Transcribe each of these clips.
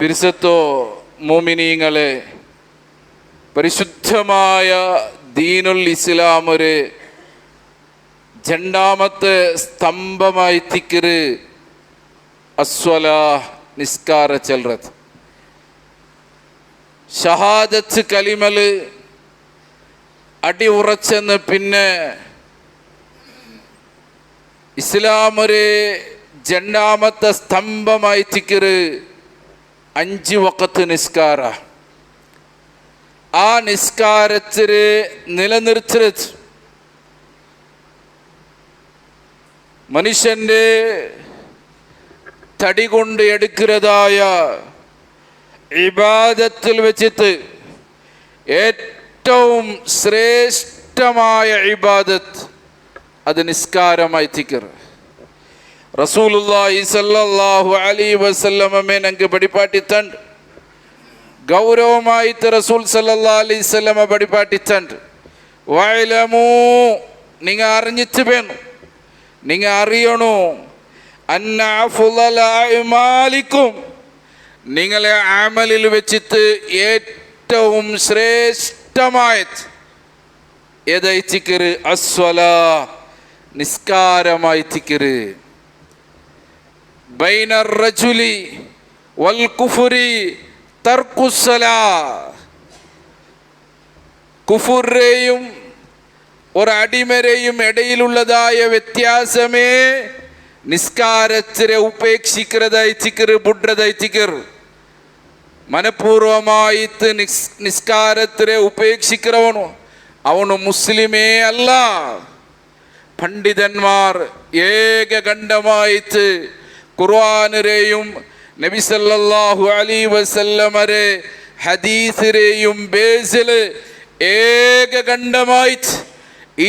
പിരിസത്തോ മോമിനീങ്ങളെ, പരിശുദ്ധമായ ദീനുൽ ഇസ്ലാം ഒരു രണ്ടാമത്തെ സ്തംഭമായി തിക്കറ് അസ്വലാ നിസ്കാര ചെൽറത്. ഷഹാദത്ത് കലിമല് അടി ഉറച്ചെന്ന് പിന്നെ ഇസ്ലാം ഒരു രണ്ടാമത്തെ സ്തംഭമായി തിക്കറ് 5 വഖത്ത് നിസ്കാര. ആ നിസ്കാരത്തില് നിലനിർത്തരുത്. മനുഷ്യന്റെ തടി കൊണ്ട് എടുക്കുന്നതായ ഇബാദത്തിൽ വെച്ചിട്ട് ഏറ്റവും ശ്രേഷ്ഠമായ ഇബാദത്ത് അത് നിസ്കാരമായി തിക്കർ. റസൂലുള്ളാഹി സ്വല്ലല്ലാഹു അലൈഹി വസല്ലമ ഞങ്ങൾക്ക് പഠിപ്പാട്ടിത്തണ്ട്. ഗൗരവമായിട്ട് റസൂൽ സല്ലല്ലാഹു അലൈഹി വസല്ലമ പഠിപ്പാട്ടിത്തണ്ട്. വഅലമൂ, നിങ്ങൾ അറിഞ്ഞിട്ട് വേണം, നിങ്ങൾ അറിയണോ, അന്ന അഫ്ളല അഅ്മാലിക്കും, നിങ്ങളെ അമലിൽ വെച്ചിട്ട് ഏറ്റവും ശ്രേഷ്ഠമായത് ഏതായി തിക്കറ്? അസ്വലാ, നിസ്കാരമായി തിക്കറ്. ബൈന റജുലി വൽ കുഫ്രി തർക്കുസ്സലാ, കുഫുറേയും ഒരു അടിമരെയും ഇടയിലുള്ളതായ വ്യത്യാസമേ നിസ്കാരത്തിനെ ഉപേക്ഷിക്കുന്നതായി തിക്കറ്, ബുഡ്രതായി തിക്കറ്. മനഃപൂർവമായിട്ട് നിസ്കാരത്തിനെ ഉപേക്ഷിക്കുന്നവനോ അവന് മുസ്ലിമേ അല്ല. പണ്ഡിതന്മാർ ഏകകണ്ഠമായിട്ട് ഖുർആനിനെയും നബി സല്ലല്ലാഹു അലൈഹി വസല്ലമരെ ഹദീസിനെയും ബേസിൽ ഏകകണ്ഠമായിട്ട്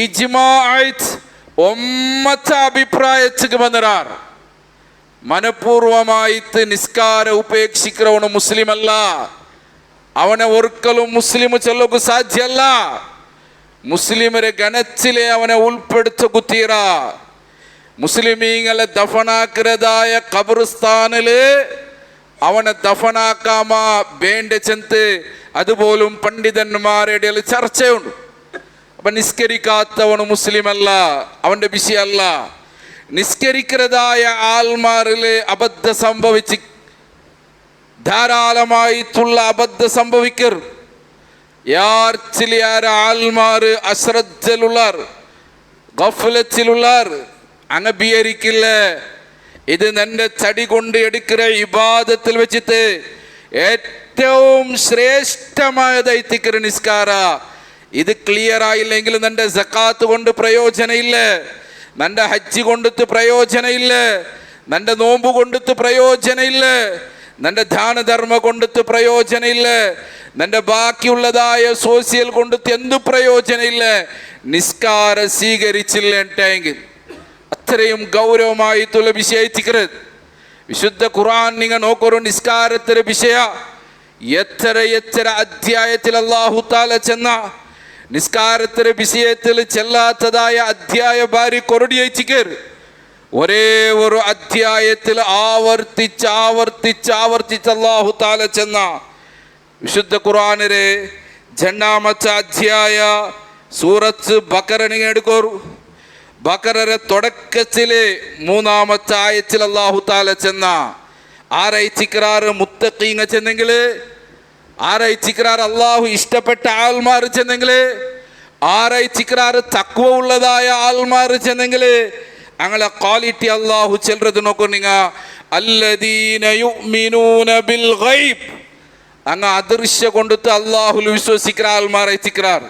ഇജ്മാഅത്ത് ഒമ്മത്തെ അഭിപ്രായത്തിക്ക് വന്നറാർ. മനഃപൂർവമായിട്ട് നിസ്കാര ഉപേക്ഷിക്കുന്നവന് മുസ്ലിം അല്ല. അവനെ ഒരിക്കലും മുസ്ലിം ചൊല്ലുക സാധ്യല്ല. മുസ്ലിമരെ ഗണത്തിലെ അവനെ ഉൾപ്പെടുത്ത കുത്തീറ. മുസ്ലിമീങ്ങളെ ദഫനാക്കുന്നതായ ഖബർസ്ഥാനില് അവനെ ദഫനാക്കാമാ വേണ്ട ചെന്ത് അതുപോലും പണ്ഡിതന്മാരുടെ ചർച്ചയുണ്ട്. അപ്പൊ നിസ്കരിക്കാത്തവന് മുസ്ലിം അല്ല, അവന്റെ വിഷയമല്ല. നിസ്കരിക്കുന്നതായ ആൾമാരില് അബദ്ധം സംഭവിച്ച് ധാരാളമായിട്ടുള്ള അബദ്ധം സംഭവിക്കർ. യാർ ചില ആൾമാര് അശ്രദ്ധയിലുള്ളാർ, ഗഫലത്തിലുള്ളാർ, അനബിയരിക്കില്ല. ഇത് നിന്റെ തടി കൊണ്ട് എടുക്കുന്ന ഇബാദത്തിൽ വെച്ചിട്ട് ഏറ്റവും ശ്രേഷ്ഠമായതായി തിക്കറ് നിസ്കാര. ഇത് ക്ലിയർ ആയില്ലെങ്കിൽ നിന്റെ സക്കാത്ത് കൊണ്ട് പ്രയോജനം ഇല്ല, നിന്റെ ഹജ്ജ് കൊണ്ടിട്ട് പ്രയോജനം ഇല്ല, നിന്റെ നോമ്പ് കൊണ്ടിട്ട് പ്രയോജനം ഇല്ല, നിന്റെ ദാനധർമ്മ കൊണ്ടിട്ട് പ്രയോജനം ഇല്ല, നിന്റെ ബാക്കിയുള്ളതായ സോഷ്യൽ കൊണ്ടിട്ട് എന്തു പ്രയോജനം ഇല്ല നിസ്കാരം സ്വീകരിച്ചില്ലെങ്കിൽ. അത്രയും ഗൗരവമായിട്ടുള്ള വിഷയിച്ചിക്കരുത്. വിശുദ്ധ ഖുർആൻ നിങ്ങൾ നോക്കൊരു നിസ്കാരത്തിന്റെ വിഷയ എത്ര അധ്യായത്തിൽ അല്ലാഹു തആല ചെന്ന നിസ്കാരത്തിന്റെ വിഷയത്തിൽ ചെല്ലാത്തതായ അധ്യായ ഭാര്യ കൊറടിയച്ചിക്കർ. ഒരേ ഒരു അധ്യായത്തിൽ ആവർത്തിച്ച് അല്ലാഹു തആല ചെന്ന വിശുദ്ധ ഖുർആനിലെ രണ്ടാമത്തെ അധ്യായ സൂറത്ത് ബഖറ നിങ്ങൾ എടുക്കൂ. ബഖറയുടെ തുടക്കത്തിലെ 3-ാമത്തെ ആയത്തിൽ അല്ലാഹു തആല ചെന്ന ആരയിച്ചിക്കറാറ് മുത്തഖീങ്ങ ചെന്നെങ്കിൽ, ആരയിച്ചിക്കറാറ് അള്ളാഹു ഇഷ്ടപ്പെട്ട ആൾമാർ ചെന്നെങ്കിൽ, ആരയിച്ചിക്കറാറ് തഖ്വ ഉള്ളതായ ആൾമാർ ചെന്നെങ്കിൽ അങ്ങനെ ക്വാളിറ്റി അള്ളാഹു ചെല്ലുന്നത് നോക്കൂ. നിങ്ങ അല്ലദീന യുഅ്മിനൂന ബിൽ ഗൈബ്, അങ്ങ് അദൃശ്യ കൊണ്ടിട്ട് അള്ളാഹുൽ വിശ്വസിക്കുന്ന ആൾമാരെ ചിക്രാർ.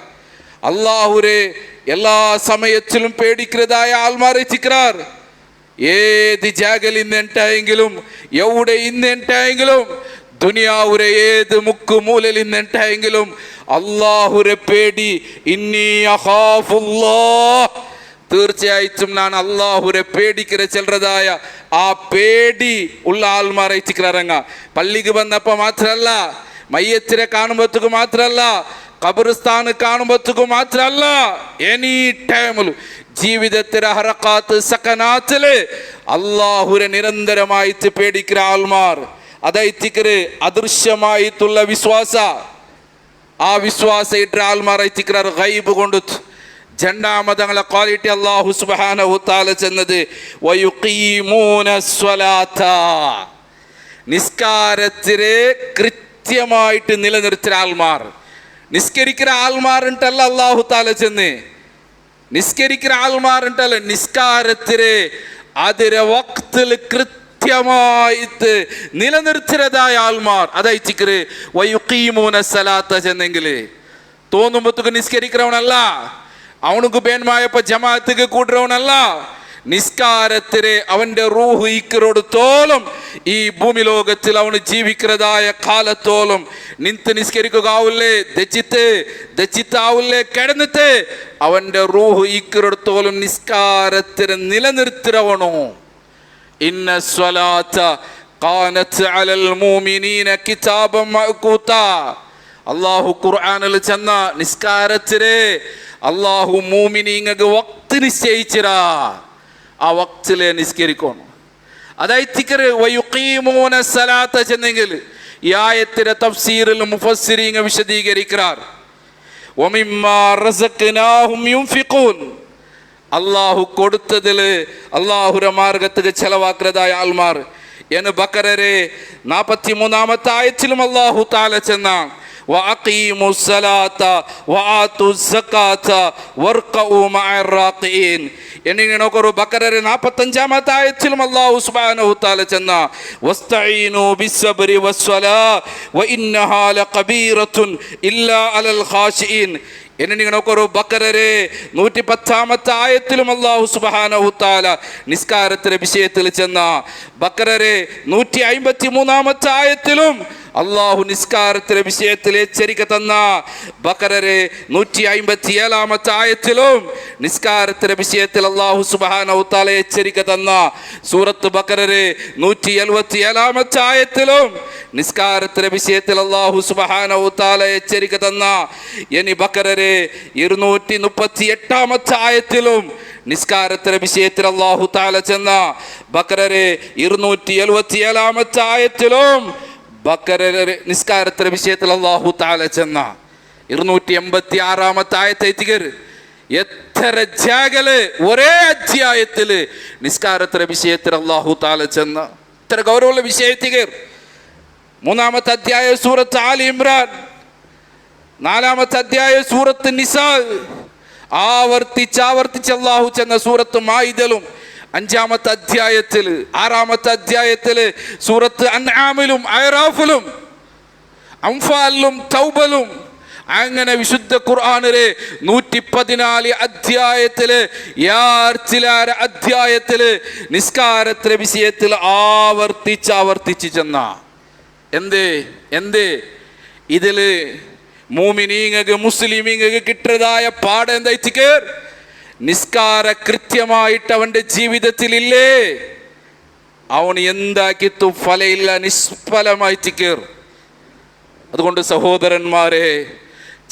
അള്ളാഹുരെ എല്ലാ സമയത്തിലും പേടിക്കുന്നതായ ആൾമാരെ ചിക്രാർ. ഏത് ജാഗൽ ഇന്നെങ്കിലും എവിടെ ഇന്നെങ്കിലും ദുനിയാവുരെ ഏത് മുക്ക് മൂലയിൽ ഇന്നെങ്കിലും അള്ളാഹുരെ പേടി. ഇന്നി അഖാഫുല്ലാഹ്, തീർച്ചയായിട്ടും ഞാൻ അള്ളാഹുരെ പേടിക്കുന്ന ചെല്ലതായ ആ പേടി ഉള്ള ആൾമാരെ ചിക്രാറങ്ങ. പള്ളിക്ക് വന്നപ്പോ മാത്രല്ല, മയ്യത്തിനെ കാണുമ്പോഴത്തേക്ക് മാത്രല്ല, ഖബർസ്ഥാന് കാണുമ്പോഴത്തേക്ക് മാത്രല്ല, എനി ടൈമിലും ജീവിതത്തിലെ ഹറക്കാത്ത് സക്കനാത്തില് അള്ളാഹുരെ നിരന്തരമായിട്ട് പേടിക്കുന്ന ആൾമാർ. അതൈത്തിക്കറ് അദൃശ്യമായിട്ടുള്ള വിശ്വാസ. ആ വിശ്വാസ ഇട്ട ആൾമാർ ഐത്തിക്കർ ഗൈബ് കൊണ്ടുത്ത്. രണ്ടാമതങ്ങളെ ക്വാളിറ്റി അല്ലാഹു സുബ്ഹാനഹു തആല ചെന്നത് വയുഖീമൂന സ്വലാത്ത, നിസ്കാരത്തിലെ കൃത്യമായിട്ട് നിലനിർത്തുന്ന ആൾമാർ. നിസ്കരിക്കുന്ന ആൾമാരുണ്ടല്ല അല്ലാഹു തആല ചെന്ന്, നിസ്കരിക്കുന്ന ആൾമാരുണ്ടല്ല, നിസ്കാരത്തിലെ അതിരെ വക്തിൽ കൃത്യമായിട്ട് നിലനിർത്തുന്നതായ ആൾമാർ. അതായിച്ചിക്കറ് വയുഖീമൂന സ്വലാത്ത ചെന്നെങ്കിൽ തോന്നുമ്പോഴത്തേക്ക് നിസ്കരിക്കുന്നവനല്ല, അവനുക്ക് പേന്മായപ്പോ ജമാഅത്തേക്ക് കൂട്ടുന്നവനല്ല. നിസ്കാരത്തിലെ അവന്റെ റൂഹ് ഇക്കറോടത്തോളം ഈ ഭൂമി ലോകത്തിൽ അവന് ജീവിക്കുന്നതായ കാലത്തോളം നിന്ത് നിസ്കരിക്കുകയാവില്ലേ, ദച്ചിത്താവില്ലേ, കിടന്നിട്ട് അവന്റെ റൂഹ് ഇക്കറോടത്തോളം നിസ്കാരത്തിനെ നിലനിർത്തിരവണോ. ഇന്ന സ്വലാത്ത ഖാനത്ത് അലൽ മുഅ്മിനീന കിതാബൻ മഅ്കൂതാ. അല്ലാഹു ഖുർആനിൽ ചെന്ന നിസ്കാരത്തിലെ അല്ലാഹു മുഅ്മിനീങ്ങൾക്ക് വക്ത് നിശ്ചയിച്ചിരാ, ആ വക്തിലെ നിസ്കരിക്കണം. അതായിത്തിക്കറ് വയുഖീമൂന സ്വലാത്ത ചെന്നെങ്കിൽ ഈ ആയത്തിന്റെ തഫ്സീറിൽ മുഫസ്സിരീങ്ങ വിശദീകരിക്കാർ. വമിമ്മാ റസഖ്നാഹും യുൻഫിഖൂൻ, അല്ലാഹു കൊടുത്തതില് അല്ലാഹുവിന്റെ മാർഗത്തിൽ ചെലവാക്കുന്നതായ ആൾമാർ എന്ന് ബക്കറരെ 43-ാമത്തെ ആയത്തിലും അല്ലാഹു തആല ചെന്ന വഅഖീമു സ്വലാത്ത വആതു സകാത്ത വർഖഉ മഅർ റാഖീൻ എന്നിങ്ങനെ നോക്കൂ. ബക്കറരെ 45-ാമത്തെ ആയത്തിലും അല്ലാഹു സുബ്ഹാനഹു തആല ചെന്ന വസ്തഈനു ബിസ്സബ്രി വസ്സലാ വഇന്നഹാ ലഖബീറത്തുൻ ഇല്ലാ അലൽ ഖാശിഈൻ എന്നിങ്ങനെ നോക്കൂ. ബക്കറരെ 110-ാമത്തെ ആയത്തിലും അല്ലാഹു സുബ്ഹാനഹു തആല നിസ്കാരത്തിന്റെ വിഷയത്തിൽ ചെന്ന ബക്കറരെ 153-ാമത്തെ ആയത്തിലും അല്ലാഹു നിസ്കാരത്തിന്റെ വിഷയത്തിൽ എച്ചരിക്ക തന്ന ബക്കറരെ 157-ാമത്തെ ആയത്തിലും നിസ്കാരത്തിന്റെ വിഷയത്തിൽ അല്ലാഹു സുബ്ഹാനഹു തആല എച്ചരിക്ക തന്ന സൂറത്ത് ബക്കറരെ 177-ാമത്തെ ആയത്തിലും നിസ്കാരത്തിന്റെ വിഷയത്തിൽ അല്ലാഹു സുബ്ഹാനഹു തആല എച്ചരിക്ക തന്ന ഇനി ബക്കറരെ 238-ാമത്തെ ആയത്തിലും നിസ്കാരത്തിന്റെ വിഷയത്തിൽ അല്ലാഹു തആല ചെന്ന ബക്കറരെ 277-ാമത്തെ ആയത്തിലും ബക്കറരെ നിസ്കാരത്തിന്റെ വിഷയത്തിൽ അല്ലാഹു തആല ചെന്ന 286-ാമത്തെ ആയത്തേക്ക് എത്ര ജാഗല് ഒരേ അധ്യായത്തില് നിസ്കാരത്തിന്റെ വിഷയത്തിൽ അല്ലാഹു തആല ചെന്ന ഇത്ര ഗൗരവമുള്ള വിഷയത്തിക്ക് 3-ാമത്തെ അധ്യായ സൂറത്ത് ആലി ഇമ്രാൻ, 4-ാമത്തെ അധ്യായ സൂറത്ത് നിസാ, ആവർത്തിച്ച് അല്ലാഹു ചെന്ന സൂറത്ത് മാഇദലും 5-ാമത്തെ അധ്യായത്തില്, 6-ാമത്തെ അധ്യായത്തില് സൂറത്ത് അൻആമിലും അഅറാഫിലും അംഫാലിലും തൗബലും, അങ്ങനെ വിശുദ്ധ ഖുർആനിലെ 114 അധ്യായത്തില് അധ്യായത്തില് നിസ്കാരത്തിന്റെ വിഷയത്തിൽ ആവർത്തിച്ച് ചെന്ന എന്തേ ഇതില് മൂമിനീങ്ങൾക്ക് മുസ്ലിമീങ്ങൾക്ക് കിട്ടതായ പാഠം എന്താ? നിസ്കാര കൃത്യമായിട്ട് അവന്റെ ജീവിതത്തിലില്ലേ, അവൻ എന്താക്കിത്തു ഫലയില്ല, നിഷ്ഫലമായി കേർ. അതുകൊണ്ട് സഹോദരന്മാരെ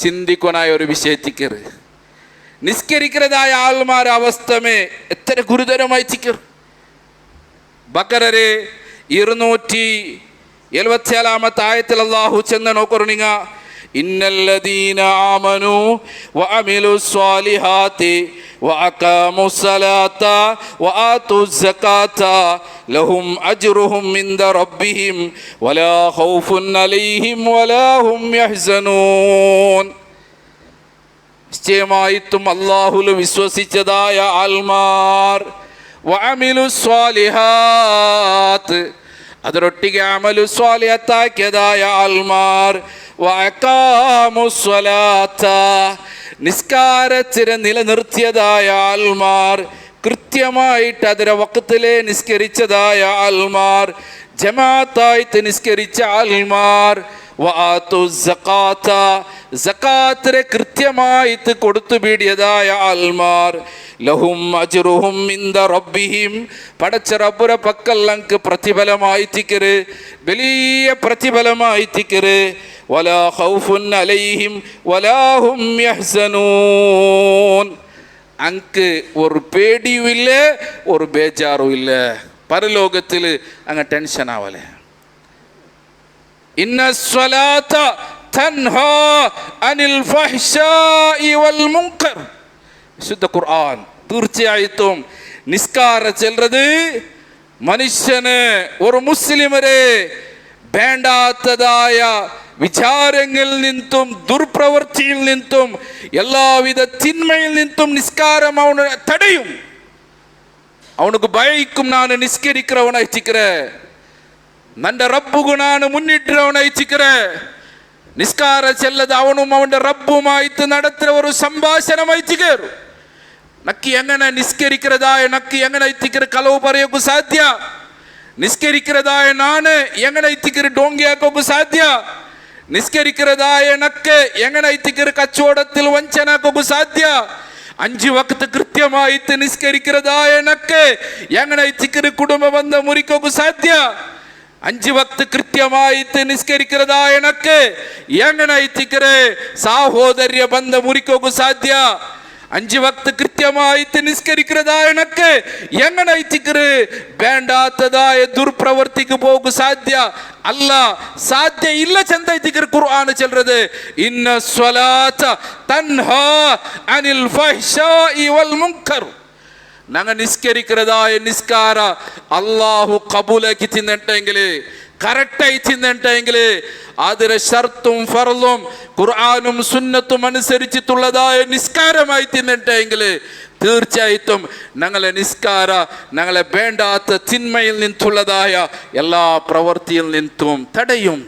ചിന്തിക്കാനായ ഒരു വിഷയത്തിക്കർ നിസ്കരിക്കുന്നതായ ആൾമാരുടെ അവസ്ഥമേ എത്ര ഗുരുതരമായി തിക്കർ. ബക്കറരെ 277-ാമത്തെ ആയത്തിൽ അല്ലാഹു ചെന്ന് നോക്കറുണിങ്ങ ഇന്നല്ലദീന ആമനു വഅമിലുസ് സ്വാലിഹാത്തി വഅഖാമുസ് സലാത്ത വആതുസ് സകാത്ത ലഹും അജ്റുഹും ഇൻദ റബ്ബിഹിം വലാ ഖൗഫുൻ അലൈഹിം വലാ ഹും യഹ്സനൂൻ. നിശ്ചയമായിട്ടും അല്ലാഹുവിൽ വിശ്വസിച്ചതായ ആൾമാർ വഅമിലുസ് സ്വാലിഹാത്ത് അതിരൊട്ടിಗೆ അമലു സ്വാലിഹത്താക്കിയതായ ആൾമാർ വഅഖാമുസ് സ്വലാത്ത നിസ്കാരത്തിനെ നിലനിർത്തിയതായ ആൾമാർ, കൃത്യമായിട്ട് അതിരെ വഖത്തിലെ നിസ്കരിച്ചതായ ആൾമാർ, ജമാഅത്തായിട്ട് നിസ്കരിച്ച ആൾമാർ, വആതുസ് സകാത്ത സകാത്തിനെ കൃത്യമായിട്ട് കൊടുത്തു പീടിയതായ ആൾമാർ, ലഹും അജ്റുഹും ഇൻദ റബ്ബിഹിം പടച്ച റബ്ബുടെ പക്കൽ നമുക്ക് പ്രതിഫലമായി തിക്കര്, വലിയ പ്രതിഫലമായി തിക്കര്. വലാ ഖൗഫുൻ അലൈഹിം വലാ ഹും യഹ്സനൂൻ. അങ്ക് ഒരു പേടിയും ഇല്ല, ഒരു ബേജാറും ഇല്ല. പരലോകത്തിൽ അങ്ങ് ടെൻഷൻ ആവലേ. ഇന്ന സ്വലാത്ത തൻഹാ അനിൽ ഫഹ്ശാഇ വൽ മുൻകർ. വിശുദ്ധ ഖുർആൻ. തീർച്ചയായിട്ടും നിസ്കാരം ചെല്ലുന്നത് മനുഷ്യന് ഒരു മുസ്ലിമരെ വേണ്ടാത്തതായ വിചാരങ്ങളിൽ നിന്നും ദുർപ്രവൃത്തിയിൽ നിന്നും എല്ലാവിധ തിന്മയിൽ നിന്നും നിസ്കാരം അവനെ തടയും. அவனுக்கு பயக்கும். நான் நிஸ்கரிக்கிறவனை வச்சுக்கிறேன், நண்ட ரப்புக்கு நான் முன்னிட்டுறவனை வச்சுக்கிறேன். நிஸ்கார செல்லது அவனும் அவன் ரப்புமாய்த்து நடத்துகிற ஒரு சம்பாஷணம் வச்சுக்கர். ನಕ್ಕಿ ಎಂಗನ ನಿಸ್ಕರಿக்கிறದಾಯ ನಕ್ಕಿ ಎಂಗನ ಇತ್ತಿಕ್ಕರ ಕಲವು ಬರೆಯೋಕ್ಕೂ ಸಾಧ್ಯ. ನಿಸ್ಕರಿக்கிறದಾಯ ನಾನು ಎಂಗನ ಇತ್ತಿಕ್ಕರ ಡೋಂಗಿ ಹಾಕೋಕ್ಕೂ ಸಾಧ್ಯ. നിസ്കരിക്കുന്നതായ നക്ക് എങ്ങനെ ഇത്തിക്കറ് കച്ചവടത്തിൽ വഞ്ചനാക്കൊക്കെ സാധ്യ. 5 വക്ത് കൃത്യമായിട്ട് നിസ്കരിക്കുന്നതായ നക്ക് എങ്ങനെ ഇത്തിക്കറ് കുടുംബ ബന്ധം മുറിക്കൊക്കെ സാധ്യ. 5 വക്ത് കൃത്യമായിട്ട് നിസ്കരിക്കുന്നതായ നക്ക് എങ്ങനെ ഇത്തിക്കറ് സാഹോദര്യ ബന്ധം മുറിക്കൊക്കെ സാധ്യ. 5 വക്ത് കൃത്യമായിട്ട് നിസ്കരിക്കുന്നതായ നക്ക് എങ്ങനെ ഇത്തിക്കറ് വേണ്ടാത്തതായ ദുർപ്രവർത്തിക്ക് പോകും സാധ്യ അല്ല, സാധ്യ ഇല്ല. ചന്ത ഇത്തിക്കറ് ഖുർആൻ ചൊല്ലുന്നത് ഇന്ന സ്വലാത്ത തൻഹാ അനിൽ ഫഹ്ശാഇ വൽ മുൻകർ. ഞങ്ങൾ നിസ്കരിക്കുന്നതായ നിസ്കാര അല്ലാഹു കബൂലാക്കി തിന്നിട്ടെങ്കിൽ, കറക്റ്റായി തിന്നിട്ടെങ്കിൽ അതിലെ ഷർത്തും ഫർളും ഖുർആനും സുന്നത്തും അനുസരിച്ചിട്ടുള്ളതായ നിസ്കാരമായി തിന്നിട്ടെങ്കിൽ തീർച്ചയായിട്ടും ഞങ്ങളെ നിസ്കാര ഞങ്ങളെ വേണ്ടാത്ത തിന്മയിൽ നിന്നുള്ളതായ എല്ലാ പ്രവൃത്തിയിൽ നിന്നും തടയും.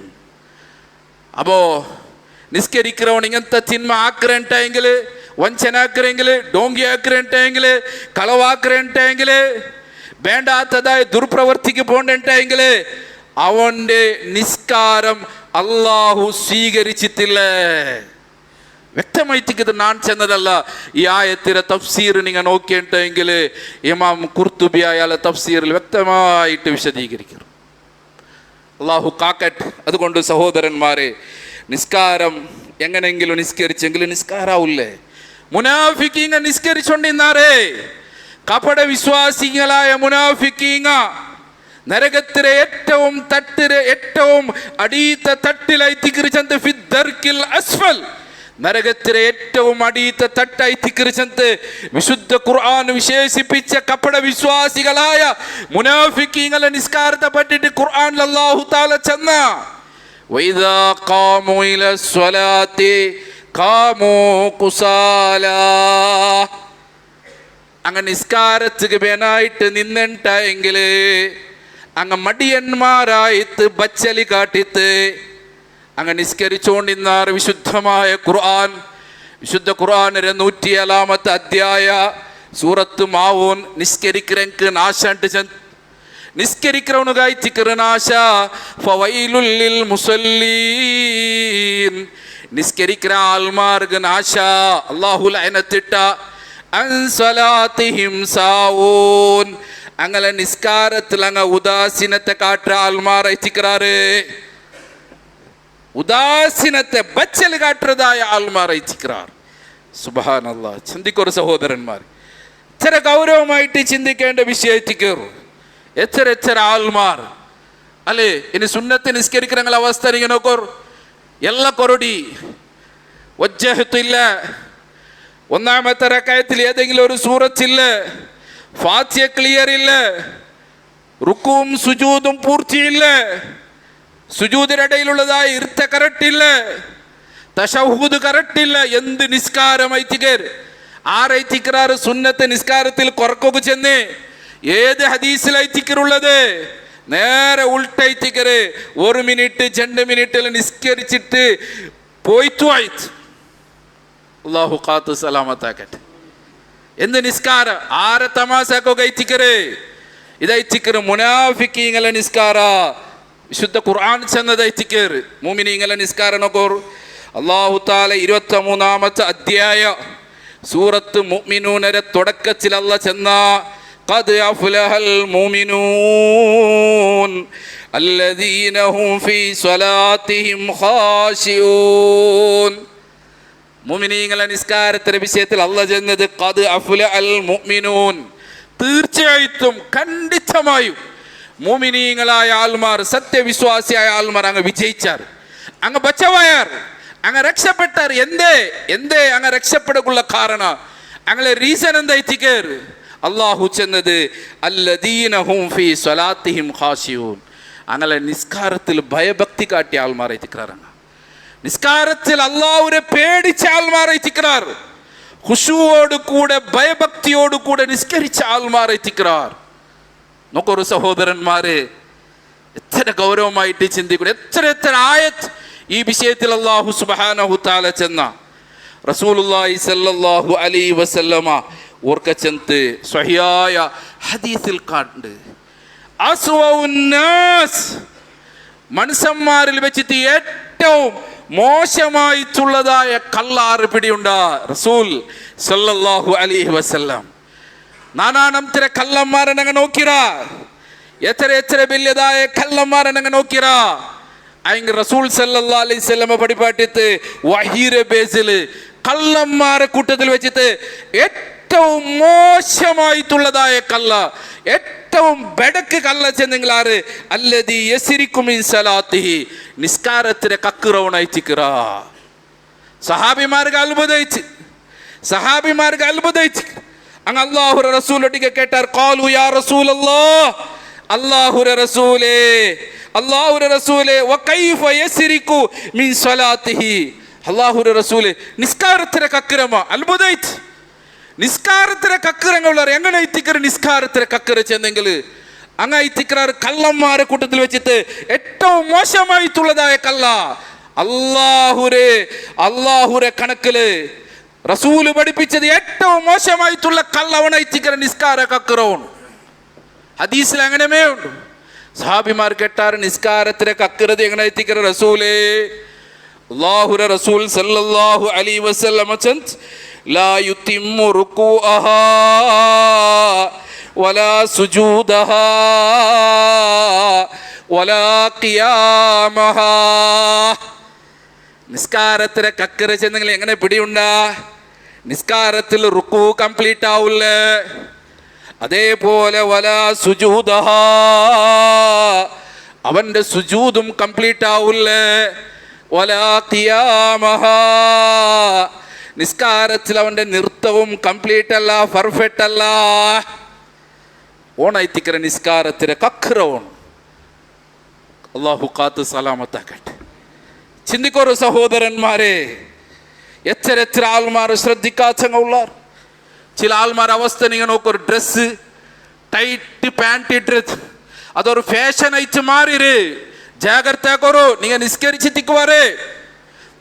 അപ്പോ നിസ്കരിக்கிறവൻ ഇങ്ങനത്തെ തിന്മ ആക്കുറേണ്ടെങ്കിൽ, വഞ്ചനാക്കുറെങ്കിൽ, ഡോങ്കി ആക്കുറേണ്ടെങ്കിൽ, കളവാക്കുറേണ്ടെങ്കിൽ, വേണ്ടാത്തതായ ദുർപ്രവർത്തിക്ക് പോകണ്ടെങ്കിൽ അവന്റെ നിസ്കാരം അള്ളാഹു സ്വീകരിച്ചിട്ടില്ല. വ്യക്തമായിട്ട് ഞാൻ ചെന്നതല്ല. ഈ ആയത്തിലെ തഫ്സീർ നിങ്ങൾ നോക്കിയിട്ടെങ്കിൽ ഇമാം ഖുർത്തുബി അയാളെ തഫ്സീറിൽ വ്യക്തമായിട്ട് വിശദീകരിക്കും. അള്ളാഹു കാക്കട്ടെ. അതുകൊണ്ട് സഹോദരന്മാരെ, നിസ്കാരം എങ്ങനെങ്കിലും നിസ്കരിച്ചെങ്കിൽ നിസ്കാരാവില്ലേ. മുനാഫിക്കീങ്ങ നിസ്കരിച്ചോണ്ടിരുന്നാരേ, കപട വിശ്വാസികളായ മുനാഫിക്കീങ്ങ നരകത്തിലെ ഏറ്റവും അടിയത്ത തട്ടിലായി തിരിച്ചത് ഫിദ്ദർക്കിൽ അസ്ഫൽ. നരകത്തിലെ ഏറ്റവും അടിയത്ത തട്ടായി തിരിച്ചത് വിശുദ്ധ ഖുർആൻ വിശേഷിപ്പിച്ച കപട വിശ്വാസികളായ മുനാഫിക്കീങ്ങളെ നിസ്കാരത്തെ പറ്റിയിട്ട് ഖുർആൻ അല്ലാഹു തആല ചെന്ന വൈദാ ഖാമു ഇല സ്വലാത്തി ഖാമു കുസാലാ. അങ്ങ് നിസ്കാരത്തിന് വേനായിട്ട് നിന്നിട്ടെങ്കിൽ അങ്ങ് മടിയന്മാരായിട്ട് ബച്ചലി കാട്ടിത്ത് അങ്ങ് നിസ്കരിച്ചുകൊണ്ടിരുന്നാർ. വിശുദ്ധമായ ഖുർആൻ, വിശുദ്ധ ഖുർആനിലെ 107 അധ്യായ സൂറത്ത് മാവൂൻ നിസ്കരിக்கிறെങ്ക് നാശാണ്ട് നിസ്കരിக்கிறവനുകായി തിക്കറ് നാശ ഫവൈലുൽ ലിൽ മുസല്ലീൻ. നിസ്കരിക്കുന്ന ആൾമാർക്ക് നാശ. അല്ലാഹു ലഅനത്തിട്ട അൻ സ്വലാത്തിഹിം സാവൂൻ. അങ്ങനെ നിസ്കാരത്തിൽ അങ്ങ് ഉദാസീനത്തെ കാട്ട ആൾമാർ എത്തിക്കാറ്. ഉദാസീനത്തെ ബച്ചൽ കാട്ടുന്നതായ ആൾമാർ എത്തിക്കാർ. സുബ്ഹാനല്ലാഹ്. ചിന്തിക്കൊരു സഹോദരന്മാർ, ഇത്ര ഗൗരവമായിട്ട് ചിന്തിക്കേണ്ട വിഷയത്തിൽ കയറും. എത്ര ആൾമാർ അല്ലേ. ഇനി സുന്നത്ത് നിസ്കരിക്കുന്ന അവസ്ഥ ഇങ്ങനെ നോക്കോർ. എല്ലാ കൊറടി വജ്ജഹത്തില്ല, ഒന്നാമത്തെ റക്അത്തിൽ ഏതെങ്കിലും ഒരു സൂറത്തില്ല, ഫാത്തിഹ ക്ലിയർ ഇല്ല, റുക്കുവും സുജൂദും പൂർത്തിയില്ല, സുജൂദിനിടയിലുള്ളതായ ഇരുത്ത കറക്റ്റില്ല, തശഹൂദ് കറക്റ്റില്ല. എന്ത് നിസ്കാരമായിത്തിക്കർ ആരൈത്തിക്കാറ് സുന്നത്തെ നിസ്കാരത്തിൽ കുറക്കൊക്കെ ചെന്ന് ഏത് ഹദീസിലായിത്തിക്കറുള്ളത്? നേരെ ഉൾട്ടൈത്തിക്കറ്. 1 മിനിറ്റ് 2 മിനിറ്റിൽ നിസ്കരിച്ചിട്ട് പോയിത്തു ആയിത്ത്. അല്ലാഹു ഖാത്തു സലാമത്താക്കട്ടെ. എന്ത് നിസ്കാരം? ആരെ തമാശക്കൊക്കെ ഐത്തിക്കറ്? ഇതൈത്തിക്കറ് മുനാഫിക്കീങ്ങളെ നിസ്കാര. വിശുദ്ധ ഖുർആൻ ചെന്നത് ഐത്തിക്കറ് മുഅ്മിനീങ്ങളെ നിസ്കാരം നോക്കോർ. അല്ലാഹു തആല 23 അധ്യായ സൂറത്ത് മുഅ്മിനൂനരെ തുടക്കത്തിൽ അല്ലാഹ് ചെന്ന ഖദ് അഫ്ലഹൽ മുഅ്മിനൂൻ അല്ലദീന ഹും ഫീ സ്വലാത്തിഹിം ഖാശിഊൻ. മുഅ്മിനീങ്ങളെ നിസ്കാരത്തിന്റെ വിഷയത്തിൽ അല്ലാഹ് ചെന്നത് ഖദ് അഫ്ലഹൽ മുഅ്മിനൂൻ. തീർച്ചയായിട്ടും ഖണ്ഡിതമായും മോമിനീങ്ങളായ ആൾമാർ, സത്യവിശ്വാസിയായ ആൾമാർ അങ്ങ് വിജയിച്ചാർ, അങ്ങ് ബച്ചവായാർ, അങ്ങ് രക്ഷപ്പെട്ടാർ. എന്തേ അങ്ങ് രക്ഷപ്പെടാനുള്ള കാരണം? അങ്ങനെ റീസൺ എന്തായിത്തിക്കേർ? അള്ളാഹു ചെന്നത് അല്ലദീന ഹും ഫീ സ്വലാത്തിഹിം ഖാശിഊൻ, അങ്ങനെ നിസ്കാരത്തിൽ ഭയഭക്തി കാട്ടിയ ആൾമാരെ തിക്രാറാണ്. നിസ്കാരത്തിൽ അള്ളാഹുവിനെ പേടിച്ച ആൾമാരെ തിക്രാർ, ഖുശൂവോട് കൂടെ ഭയഭക്തിയോട് കൂടെ നിസ്കരിച്ച ആൾമാരെ തിക്രാർ. നോക്കൊരു സഹോദരന്മാരെ, എത്ര ഗൗരവമായിട്ട് ചിന്തിക്കണം. എത്ര ആയത്ത് ഈ വിഷയത്തിൽ അല്ലാഹു സുബ്ഹാനഹു തആല ചെന്ന റസൂലുള്ളാഹി സ്വല്ലല്ലാഹു അലൈഹി വസല്ലമ ഓർക്കച്ചെന്ത് സ്വഹിയായ ഹദീസിൽ കണ്ട്, അസ്വഉന്നാസ്, മനുഷ്യന്മാരിൽ വെച്ചിട്ട് ഏറ്റവും മോശമായിട്ടുള്ളതായ കള്ളാറ് പിടിയുണ്ടാ റസൂൽ സ്വല്ലല്ലാഹു അലൈഹി വസല്ലം. നാനാണംതര കള്ളന്മാരനങ്ങ് നോക്കിരാ, എത്ര വലിയതായ കള്ളന്മാരനങ്ങ് നോക്കിരാ. അയങ്ക് റസൂൽ സല്ലല്ലാഹു അലൈഹി വസല്ലം പഠിപ്പാട്ടിത്ത് വഹീരെ ബേസില് കള്ളന്മാരെ കൂട്ടത്തിൽ വെച്ചിട്ട് ഏറ്റവും മോശമായിട്ടുള്ളതായ കള്ള, ഏറ്റവും ബെടക്ക് കള്ള ചെന്നെങ്കിലാറ് അല്ലദീ യസ്രിക്കു മിൻ സലാത്തിഹി, നിസ്കാരത്തിലെ കക്കുറവണായിച്ചിക്കറാ. സഹാബിമാർക്ക് അത്ഭുതയിച്ച് അങ്ങ് അല്ലാഹുവിന്റെ റസൂലൊട്ടിക്ക് കേട്ടാർ. ഖാലു യാ റസൂലല്ലാഹ്, അല്ലാഹുവിന്റെ റസൂലേ വകൈഫ യസ്രിക്കു മിൻ സലാത്തിഹി, അല്ലാഹുവിന്റെ റസൂലേ നിസ്കാരത്തിലെ കക്കുറമ. അത്ഭുതയിച്ച് നിസ്കാരത്തിലെ കക്കുറങ്ങളുള്ള എങ്ങനെ ഇത്തിക്കറ് നിസ്കാരത്തിലെ കക്കുറ ചെന്നെങ്കിൽ അങ്ങ് ഇത്തിക്കറാറ് കള്ളന്മാരെ കൂട്ടത്തിൽ വെച്ചിട്ട് ഏറ്റവും മോശമായിട്ടുള്ളതായ കള്ള. അല്ലാഹുരെ കണക്കില് റസൂല് പഠിപ്പിച്ചത് ഏറ്റവും മോശമായിട്ടുള്ള കള്ളവണ ഇത്തിക്കറ നിസ്കാര കക്കുറവും. ഹദീസിൽ അങ്ങനെമേ ഉണ്ട്. സഹാബിമാർ കേട്ടാറ് നിസ്കാരത്തിലെ കക്കുറത് എങ്ങനെ എത്തിക്കറ റസൂലേ. അല്ലാഹുരെ റസൂൽ സല്ലല്ലാഹു അലൈഹി വസല്ലം ചന്ത് ലാ യുതിമ്മു റുകൂഅഹാ വലാ സുജൂദഹാ വലാ ഖിയാമഹാ. നിസ്കാരത്തിലെ കക്കറ ചെന്നെങ്കിൽ എങ്ങനെ പിടിയുണ്ടാ? നിസ്കാരത്തിൽ റുക്കൂ കംപ്ലീറ്റ് ആവില്ല, അതേപോലെ വലാ സുജൂദഹാ, അവന്റെ സുജൂദും കംപ്ലീറ്റ് ആവില്ല, വലാ ഖിയാമഹാ, നിസ്കാരത്തിൽ അവന്റെ നൃത്തവും കംപ്ലീറ്റ് അല്ല, പെർഫെക്റ്റ് അല്ല. ഓണായിത്തിക്കര നിസ്കാരത്തിലെ കക്കറോൺ. അല്ലാഹു കാത്ത് സലാമത്താക്കട്ടെ. ചിന്തിക്കൊരു സഹോദരന്മാരെ, എത്ര ആൾമാർ ശ്രദ്ധിക്കാച്ചങ്ങുള്ളാർ. ചില ആൾമാർ അവസ്ഥ നിങ്ങൾ നോക്കൊരു ഡ്രസ്സ് ടൈറ്റ് പാൻറ് ഇട്ടത് അതൊരു ഫാഷൻ ആയിട്ട് മാറിര്. ജാഗ്രത കൊറു, നിങ്ങൾ നിസ്കരിച്ചിരിക്കുവാറേ.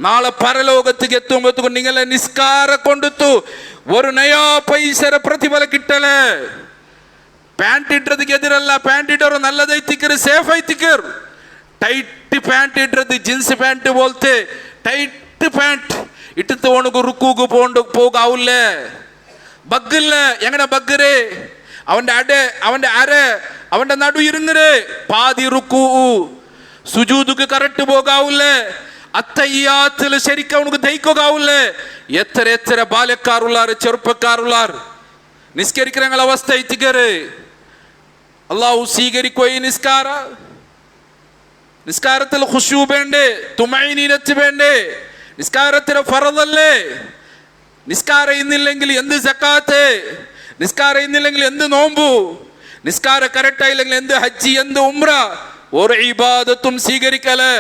നാളെ പരലോകത്തേക്ക് എത്തുമ്പോഴത്തേക്കും നിങ്ങളെ നിസ്കാര കൊണ്ടുത്തു ഒരു നയാ പൈസ പ്രതിഫല കിട്ടലേ. പാൻറ് ഇട്ടതിക്ക് എതിരല്ല, പാൻറ് ഇട്ടവർ നല്ലതായിത്തിക്കറ്, സേഫ് ആയിത്തിക്കർ. ടൈറ്റ് പാൻറ് ഇട്ടത് ജീൻസ് പാൻറ് പോലത്തെ ടൈറ്റ് പാൻറ് ഇട്ടത്ത് ഉണക്ക് റുക്കൂക്ക് പോകാവൂല്ലേ? ബഗ്ഗില്ല. എങ്ങനെ ബഗ്ഗരേ? അവന്റെ നടു ഇരുങ്ങരേ, പാതി റുക്കൂ സുജൂദുക്ക് കറക്റ്റ് പോകാവൂല്ലേ? അത്തയ്യാത്തിൽ ശരിക്കും അവനക്ക് ദഹിക്കാവൂല്ലേ? എത്ര ബാല്യക്കാറുള്ളാർ, ചെറുപ്പക്കാറുള്ളാർ നിസ്കരിക്കുന്ന അവസ്ഥ എത്തിക്കറ്. അല്ലാഹു സ്വീകരിക്കോ ഈ നിസ്കാരത്തിൽ ഖുശൂ വേണ്ടേ, തുമഈനത്ത് വേണ്ടേ? നിസ്കാരത്തിന് ഫറദല്ലേ? നിസ്കാരം ഇന്നില്ലെങ്കിൽ എന്ത് സക്കാത്ത്? നിസ്കാരം ഇന്നില്ലെങ്കിൽ എന്ത് നോമ്പു? നിസ്കാരം കറക്റ്റ് ആയില്ലെങ്കിൽ എന്ത് ഹജ്ജ്, എന്ത് ഉംറ? ഒരു ഇബാദത്തും സ്വീകരിക്കല്.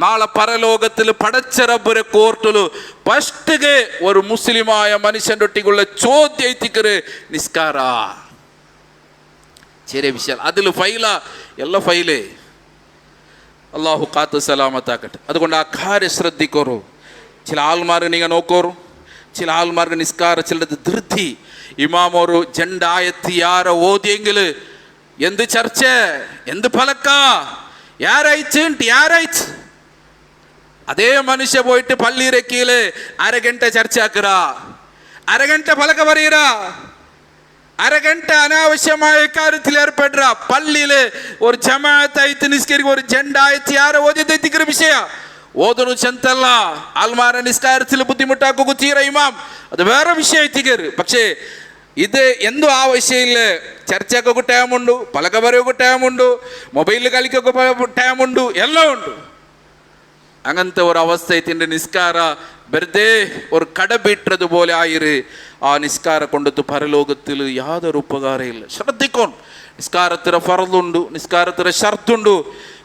നാളെ പരലോകത്തിൽ പടച്ച റബ്ബുരെ കോർട്ടില് ഫസ്റ്റ് ഒരു മുസ്ലിമായ മനുഷ്യന്റെ ഒട്ടിക്കുള്ള ചോദ്യത്തിക്കറ് നിസ്കാര. ചെറിയ വിഷയം അതിൽ ഫൈല, എല്ലാ ഫൈലേ. അല്ലാഹു കാത്ത് സലാമത്താക്കട്ടെ. അതുകൊണ്ട് ആ കാര്യം ശ്രദ്ധിക്കോറു. ചില ആൾമാർ നിങ്ങൾ നോക്കോറു, ചില ആൾമാർക്ക് നിസ്കാര ചിലത് ധൃതി. ഇമാം ഒരു ജണ്ടായത്തി യാര ഓതിയെങ്കിൽ എന്ത് ചർച്ച, എന്ത് ഫലക്ക, യാരായിച്ച്. അതേ മനുഷ്യ പോയിട്ട് പള്ളിയിരക്കിയില് അരഗಂಟೆ ചർച്ച ആക്കുക, അരഗಂಟೆ ഫലക്ക പറയുക, അരഗಂಟೆ അനാവശ്യമായ കാര്യത്തിൽ ഏർപ്പെടുക. പള്ളിയില് ഒരു ജമാഅത്തായിട്ട് നിസ്കരിക്കും, ഒരു ജണ്ടായത്തി യാര ഓതിയെത്തിക്കുന്ന വിഷയ ഓതുന്നു ചെന്തല്ല. ആൾമാരെ നിസ്കാരത്തിൽ ബുദ്ധിമുട്ടാക്കുക തീര ഇമാം, അത് വേറെ വിഷയത്തിക്കറ്. പക്ഷേ ഇത് എന്തു ആവശ്യമില്ല. ചർച്ചക്കൊക്കെ ടൈമുണ്ട്, പലക പറയൊക്കെ ടൈമുണ്ട്, മൊബൈലിൽ കളിക്കൊക്കെ ടൈമുണ്ട്, എല്ലാം ഉണ്ട്. അങ്ങനത്തെ ഒരു അവസ്ഥയത്തിൻ്റെ നിസ്കാര വെറുതെ ഒരു കട ബീട്ടതുപോലെ ആയിര്. ആ നിസ്കാര കൊണ്ടത്ത് പരലോകത്തിൽ യാതൊരു ഉപകാരമില്ല. ശ്രദ്ധിക്കണം, നിസ്കാരത്തിൻ്റെ ഫർളുണ്ട്, നിസ്കാരത്തിൻ്റെ ഷർത്തുണ്ട്.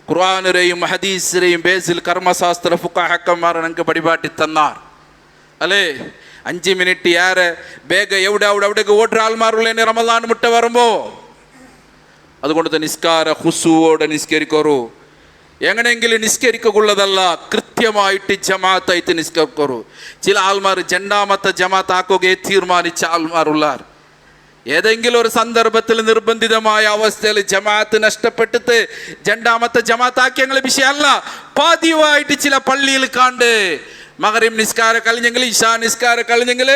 ഖുർആനുരെയും ഹദീസിനെയും ബേസിൽ കർമ്മശാസ്ത്ര ഫുഖഹക്കന്മാർ ഞങ്ങൾക്ക് പടിപാട്ടി തന്നാർ അല്ലേ. 5 മിനിറ്റ് ഏറെ ಬೇಗ എവിടേക്ക് ഓടുന്ന ആൾമാരുള്ളേനെ റമദാൻ മുട്ട വരുമ്പോൾ. അതുകൊണ്ട് നിസ്കാര ഹുസുവോടെ നിസ്കരിക്കറു. എങ്ങനെയെങ്കിലും നിസ്കരിക്കുള്ളതല്ല, കൃത്യമായിട്ട് ജമാഅത്തായിട്ട് നിസ്കരിക്കറു. ചില ആൾമാർ രണ്ടാമത്തെ ജമാഅത്ത് ആക്കുകയെ തീരുമാനിച്ച ആൾമാരുള്ളാർ. ഏതെങ്കിലും ഒരു സന്ദർഭത്തിൽ നിർബന്ധിതമായ അവസ്ഥയിൽ ജമാഅത്ത് നഷ്ടപ്പെട്ടിട്ട് രണ്ടാമത്തെ ജമാഅത്ത് ആക്കിയ വിഷയമല്ല. പതിവായിട്ട് ചില പള്ളിയിൽ കണ്ട് മഗ്‌രിബ് നിസ്കാരം കഴിഞ്ഞെങ്കിൽ ഇശാ നിസ്കാരം കഴിഞ്ഞെങ്കിൽ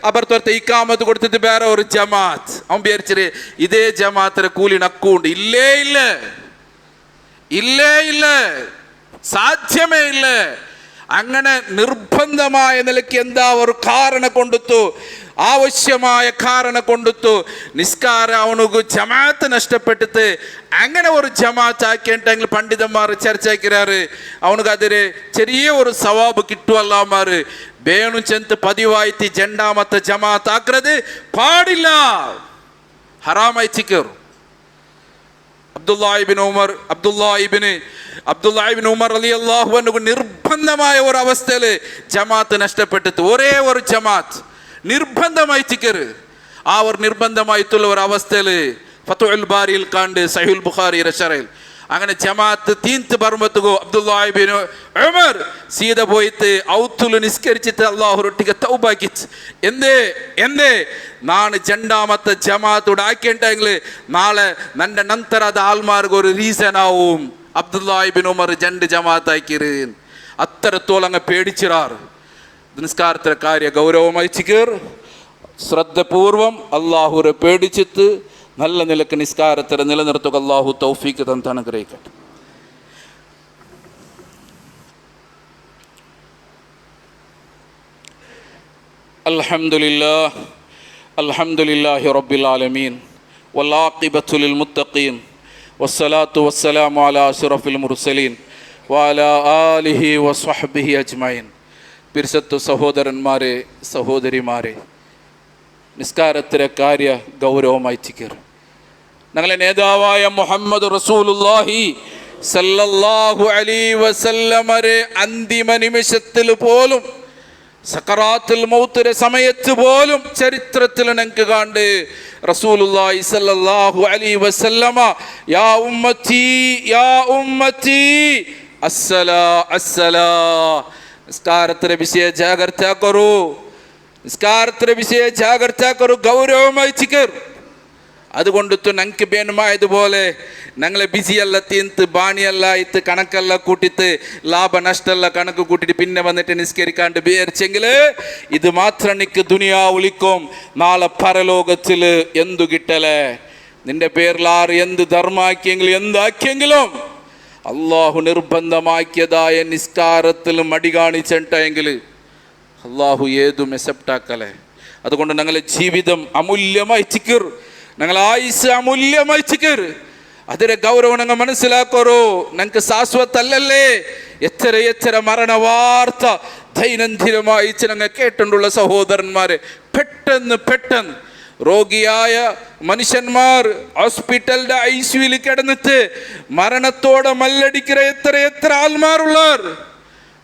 അപ്പുറത്തെ ഇക്കാമത്ത് കൊടുത്തിട്ട് വേറെ ഒരു ജമാഅത്ത്. അവൻ വിചാരിച്ചത് ഇതേ ജമാഅത്തിലെ കൂലി നക്കുണ്ട്. ഇല്ലേ ഇല്ല, ഇല്ലേ ഇല്ല, സാധ്യമേ ഇല്ല. അങ്ങനെ നിർബന്ധമായ നിലയ്ക്ക് എന്താ ഒരു കാരണം കൊണ്ടുത്തു, ആവശ്യമായ കാരണം കൊണ്ടുത്തു നിസ്കാര അവനുക്ക് ജമാഅത്ത് നഷ്ടപ്പെട്ടിട്ട് അങ്ങനെ ഒരു ജമാഅത്ത് ആക്കിയിട്ടെങ്കിൽ പണ്ഡിതന്മാർ ചർച്ചയാക്കിറാറ്. അവനുക്ക് അതിന് ചെറിയ ഒരു സവാബ് കിട്ടുമല്ലാമാര്. വേണു ചെന്ന് പതിവായിട്ട് രണ്ടാമത്തെ ജമാഅത്ത് ആക്കുന്നത് പാടില്ല, ഹറാമായി കയറും. അബ്ദുല്ലാഹിബിൻ ഉമർ റളിയല്ലാഹു അൻഹു നിർബന്ധമായ ഒരു അവസ്ഥയിൽ ജമാഅത്ത് നഷ്ടപ്പെട്ടിട്ട് ഒരേ ഒരു ജമാഅത്ത് നിർബന്ധമായി ചിക്കറ്. ആ ഒരു നിർബന്ധമായിട്ടുള്ള ഒരു അവസ്ഥയിൽ ഫതുൽ ബാരിയിൽ കണ്ട് സഹീഹുൽ ബുഖാരിയുടെ ശറയിൽ അങ്ങനെ ജമാഅത്ത് തീന്ത് ബർമത്തുകോ അബ്ദുല്ലാഹിബിൻ ഉമർ സീത പോയിട്ട് ഔത്തുൽ നിസ്കരിച്ചിട്ട് അല്ലാഹുറൊട്ടിಗೆ തൗബാക്കിച്ച്. എന്തേ ನಾನು രണ്ടാമത്തെ ജമാഅത്തോട് ആക്കിയിട്ടെങ്കിൽ നാളെ ನನ್ನ ನಂತರದ ആൾമാർക്ക് ഒരു റീസൺ ആവും. അബ്ദുല്ലാഹിബിൻ ഉമർ 2 ജമാഅത്ത് ആക്കിയിരു. അത്രത്തോളം അങ്ങ് പേടിച്ചിറാറ്. നിസ്കാരത്തിലെ കാര്യ ഗൗരവമായി ചിക്കർ ശ്രദ്ധപൂർവം അള്ളാഹുരെ പേടിച്ചിട്ട് നല്ല നിലക്ക് നിസ്കാരത്തിനെ നിലനിർത്തുക. അള്ളാഹു തൗഫീഖ് തന്ന് അനുഗ്രഹിക്കട്ടെ. അൽഹംദുലില്ലാഹി റബ്ബിൽ ആലമീൻ വൽആഖിബത്തു ലിൽ മുത്തഖീൻ വസ്സലാത്തു വസ്സലാമു അലാ അശ്റഫിൽ മുർസലീൻ വഅലാ ആലിഹി വസ്വഹ്ബിഹി അജ്മഈൻ. പിരിസത്തു സഹോദരന്മാരെ, സഹോദരിമാരെ, നിസ്കാരത്തിലെ കാര്യ ഗൗരവമായി ചിക്കർ. ഞങ്ങളെ നേതാവായ മുഹമ്മദ് റസൂലുള്ളാഹി സല്ലല്ലാഹു അലൈഹി വസല്ലമരെ അന്തിമ നിമിഷത്തിൽ പോലും സക്കറാത്തുൽ മൗത്തിൻ്റെ സമയത്ത് പോലും ചരിത്രത്തിൽ ഞങ്ങൾക്ക് കണ്ട് റസൂലുള്ളാഹി സല്ലല്ലാഹു അലൈഹി വസല്ലമ യാ ഉമ്മത്തി യാ ഉമ്മത്തി അസ്സലാ അസ്സലാ. നിസ്കാരത്തിലെ വിഷയ ജാഗ്രത കറൂ, നിസ്കാരത്തിലെ വിഷയ ജാഗ്രത കറൂ, ഗൗരവമായി ചിക്കർ. അതുകൊണ്ടിട്ട് ഞങ്ങൾക്ക് ಬೇನುമായതുപോലെ ഞങ്ങളെ ബിസിയല്ല തീന്ത് ബാണിയല്ല ഇത്ത് കണക്കെല്ലാം കൂട്ടിത്ത് ലാഭ നഷ്ടമല്ല കണക്ക് കൂട്ടിയിട്ട് പിന്നെ വന്നിട്ട് നിസ്കരിക്കാണ്ട് വിചാരിച്ചെങ്കിൽ ഇത് മാത്രം എനിക്ക് ദുനിയാ വിളിക്കും. നാളെ പരലോകത്തിൽ എന്തു കിട്ടലേ. നിന്റെ പേരിൽ ആറ് എന്ത് ധർമാക്കിയെങ്കിലും എന്താക്കിയെങ്കിലും അള്ളാഹു നിർബന്ധമാക്കിയതായ നിസ്കാരത്തിൽ മടി കാണിച്ചിട്ടെങ്കിൽ അള്ളാഹു ഏതും എക്സെപ്റ്റാക്കലേ. അതുകൊണ്ട് ഞങ്ങളെ ജീവിതം അമൂല്യമായി ചിക്കർ, ഞങ്ങൾ ആയുസ് അമൂല്യമായി ചിക്കർ. അതിന്റെ ഗൗരവം ഞങ്ങൾ മനസ്സിലാക്കറോ. ഞങ്ങൾക്ക് ശാശ്വതല്ലല്ലേ. എത്ര മരണ വാർത്ത ദൈനംദിനമായി ഞങ്ങൾ കേട്ടിട്ടുള്ള സഹോദരന്മാരെ. പെട്ടെന്ന് രോഗിയായ മനുഷ്യന്മാർ ഹോസ്പിറ്റലിന്റെ ICUവിൽ കിടന്നിട്ട് മരണത്തോടെ മല്ലടിക്കുന്ന എത്ര ആൾമാരുള്ളവർ.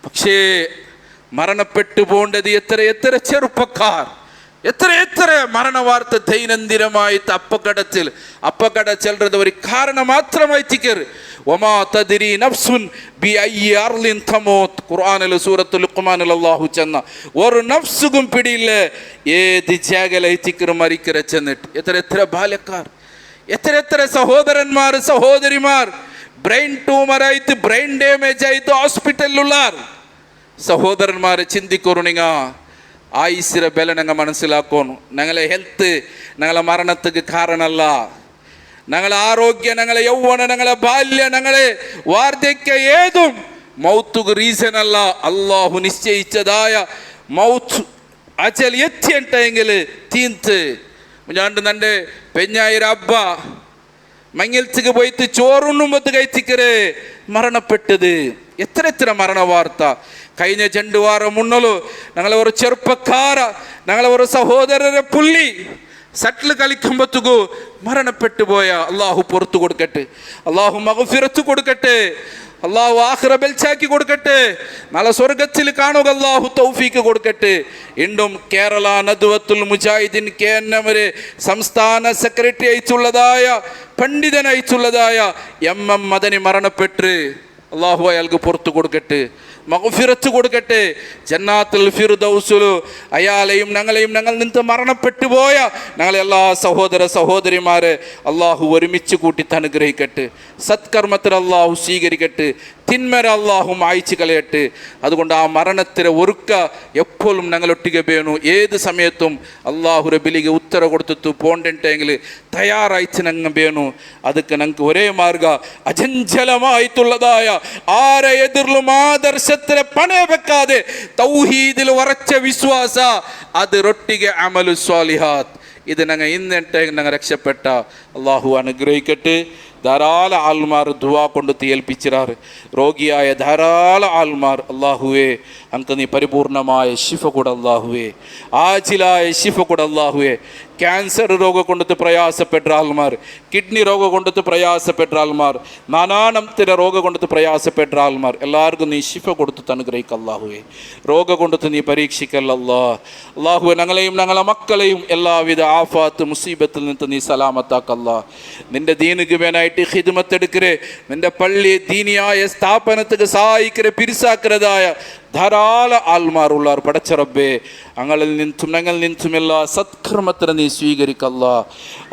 പക്ഷേ മരണപ്പെട്ടു പോകേണ്ടത് എത്ര ചെറുപ്പക്കാർ. എത്ര മരണവാർത്ത ദൈനംദിനമായിട്ട് അപ്പകട ചെല്ലുന്നത് ഒരു കാരണം മാത്രമായി ചിക്കർ. വമാ തദ്രി നഫ്സുൻ ബിഅയ്യി അർളിൻ തമൂത്ത്. ഖുർആനിൽ സൂറത്തുൽ ലുഖ്മാനിൽ അല്ലാഹു ചെന്ന ഒരു നഫ്സുകും പിടിയില്ല ഏത് ജാഗലൈ ചിക്കർ മരിക്കര ചെന്നിട്ട്. എത്ര ബാല്യക്കാർ, എത്ര സഹോദരന്മാർ സഹോദരിമാർ ബ്രെയിൻ ട്യൂമറായിട്ട് ബ്രെയിൻ ഡാമേജ് ആയിട്ട് ഹോസ്പിറ്റലിലുള്ളാർ. സഹോദരന്മാരെ ചിന്തിക്കുറുണിങ്ങ ആയുസിന്റെ ബല ഞങ്ങൾ മനസ്സിലാക്കണം. ഞങ്ങളെ ഹെൽത്ത് ഞങ്ങളെ മരണത്തിന് കാരണമല്ല. ഞങ്ങളെ ആരോഗ്യ, ഞങ്ങളെ യൗവന, ഞങ്ങളെ ബാല്യ, ഞങ്ങളെ വാർദ്ധക്യ ഏതും മൗത്തുക്ക് റീസൺ അല്ല. അള്ളാഹു നിശ്ചയിച്ചതായ മൗത്ത് അജൽ എത്തിയിട്ടെങ്കിൽ തീന്ത് മുഞ്ഞാണ്ട് നൻ്റെ പെഞ്ഞായിരബ്ബ മങ്ങിൽച്ചിക്ക് പോയിട്ട് ചോറുണ്ണുമ്പത്ത് കഴിച്ചിക്കരെ മരണപ്പെട്ടത്. എത്ര മരണ വാർത്ത. കഴിഞ്ഞ 2 വാരം മുന്നಲು ഞങ്ങളെ ഒരു ചെറുപ്പക്കാര, ഞങ്ങളെ ഒരു സഹോദരരെ പുള്ളി സട്ടിൽ കളിക്കുമ്പത്തുകു മരണപ്പെട്ടു പോയ. അള്ളാഹു പുറത്തു കൊടുക്കട്ടെ, അള്ളാഹു മഗ്ഫിറത്ത് കൊടുക്കട്ടെ, അള്ളാഹു ആഖിറ ബെൽച്ചാക്കി കൊടുക്കട്ടെ, നാളെ സ്വർഗത്തിൽ കാണുക അള്ളാഹു തൗഫീക്ക് കൊടുക്കട്ടെ. വീണ്ടും കേരള നദ്വത്തുൽ മുജാഹിദീൻ KNM സംസ്ഥാന സെക്രട്ടറി അയച്ചുള്ളതായ പണ്ഡിതനയച്ചുള്ളതായ MM മദനി മരണപ്പെട്ട് അള്ളാഹു അയാൾക്ക് പുറത്തു കൊടുക്കട്ടെ, മഗ്ഫിറത്ത് കൊടുക്കട്ടെ. ജന്നാത്തുൽ ഫിർദൗസിലു അയാളെയും ഞങ്ങളെയും ഞങ്ങൾ നിന്ന് മരണപ്പെട്ടു പോയ ഞങ്ങളെ എല്ലാ സഹോദര സഹോദരിമാരെ അള്ളാഹു ഒരുമിച്ച് കൂട്ടി അനുഗ്രഹിക്കട്ടെ. സത്കർമ്മത്തിൽ അള്ളാഹു സ്വീകരിക്കട്ടെ, തിന്മര അള്ളാഹു മായ്ച്ചു കളയട്ടെ. അതുകൊണ്ട് ആ മരണത്തിനെ ഒരുക്ക എപ്പോഴും ഞങ്ങളൊട്ടിക വേണു. ഏത് സമയത്തും അള്ളാഹു റബ്ബിലിಗೆ ഉത്തര കൊടുത്തു പോണ്ടെങ്കിൽ തയ്യാറായിട്ട് ഞങ്ങൾ വേണു. ಅದಕ್ಕೆ ഞങ്ങൾക്ക് ഒരേ മാർഗ അചഞ്ചലമായിട്ടുള്ളതായ ആരെ എതിർലും ആദർശത്തിനെ പണയ വെക്കാതെ തൗഹീദിൽ ഉറച്ച വിശ്വാസ അതിരൊട്ടിಗೆ അമലു സ്വാലിഹാത്ത്. ഇത് ഞങ്ങൾ ഇന്നിട്ട് ഞങ്ങൾ രക്ഷപ്പെട്ട അള്ളാഹു അനുഗ്രഹിക്കട്ടെ. ധാരാളം ആൾമാർ ദുആ കൊണ്ട് ഏൽപ്പിച്ചിരാറ്. രോഗിയായ ധാരാളം ആൾമാർ അള്ളാഹുവേ അങ്ക് നീ പരിപൂർണമായ ശിഫ കൂടെ അള്ളാഹുവേ, ആജിലായ ശിഫ കൂടെ അള്ളാഹുവേ. ക്യാൻസർ രോഗം കൊണ്ടത്ത് പ്രയാസപ്പെട്ട ആൾമാർ, കിഡ്നി രോഗം കൊണ്ടത്ത് പ്രയാസപ്പെട്ട ആൾമാർ, നാനാനത്തിൻ്റെ രോഗം കൊണ്ടത്ത് പ്രയാസപ്പെട്ട ആൾമാർ എല്ലാവർക്കും നീ ശിഫ കൊടുത്ത് അനുഗ്രഹിക്കുക അള്ളാഹുവേ. രോഗം കൊണ്ടത്ത് നീ പരീക്ഷിക്കല്ല അള്ളാഹുവെ. ഞങ്ങളെയും ഞങ്ങളെ മക്കളെയും എല്ലാവിധ ആഫാത്ത് മുസീബത്തിൽ നിന്ന് നീ സലാമത്താക്കല്ല. നിന്റെ ദീനുക്ക് വേനായിട്ട് ഖിദ്മത്ത് എടുക്കരെ, നിന്റെ പള്ളി ദീനിയായ സ്ഥാപനത്തിന് സഹായിക്കരെ പിരിസാക്കുന്നതായ ധാരാളം ആൾമാരുള്ളവർ പടച്ച റബ്ബേ, ഞങ്ങളിൽ നിന്നും എല്ലാ സത്കർമ്മത്തിനെ നീ സ്വീകരിക്കല്ല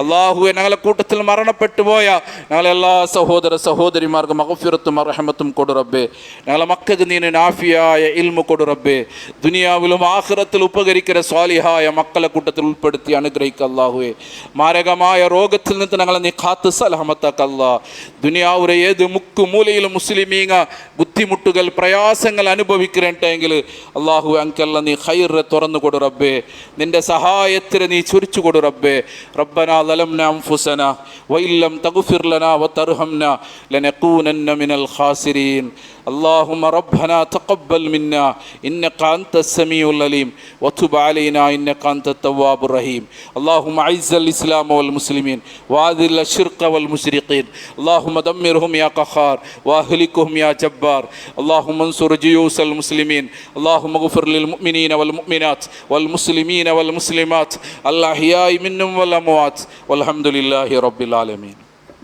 അള്ളാഹുവെ. ഞങ്ങളെ കൂട്ടത്തിൽ മരണപ്പെട്ടു പോയ ഞങ്ങളെല്ലാ സഹോദര സഹോദരിമാർക്ക് മഗ്ഫിറത്തും റഹ്മത്തും കൊടു റബ്ബേ. ഞങ്ങളെ മക്കൾക്ക് നീ നാഫിയായ ഇൽമു കൊടു റബ്ബേ. ദുനിയാവിലും ആഖിറത്തിലും ഉപകരിക്കുന്ന സ്വാലിഹായ മക്കളെ കൂട്ടത്തിൽ ഉൾപ്പെടുത്തി അനുഗ്രഹിക്കുക അല്ലാഹുവേ. മാരകമായ രോഗത്തിൽ നിന്ന് ഞങ്ങളെ നീ കാത്ത് സലാമത്താക്കല്ല. ദുനിയാവുരെ ഏത് മുക്കുമൂലയിലും മുസ്ലിമീങ്ങ ബുദ്ധിമുട്ടുകൾ പ്രയാസങ്ങൾ അനുഭവിക്കുന്നുണ്ടെങ്കിൽ അള്ളാഹു അങ്കല്ല നീ ഖൈറ് തുറന്നു കൊടു റബ്ബേ. നിന്റെ സഹായത്തിന് നീ ചുരിച്ചു കൊടു റബ്ബേ. റബ്ബനാ ളലംനാ അൻഫുസനാ വഇല്ലം തഗ്ഫിർ ലനാ വതർഹംനാ ലനകൂനന്ന മിനൽ ഖാസിരീൻ. اللهم ربنا تقبل منا إنك أنت السميع العليم وتب علينا إنك أنت التواب الرحيم. اللهم أعز الإسلام والمسلمين وأذل الشرك والمشركين. اللهم دمرهم يا قهار وأهلكهم يا جبار. اللهم انصر جيوش المسلمين. اللهم اغفر للمؤمنين والمؤمنات والمسلمين والمسلمات الأحياء منهم والأموات والحمد لله رب العالمين.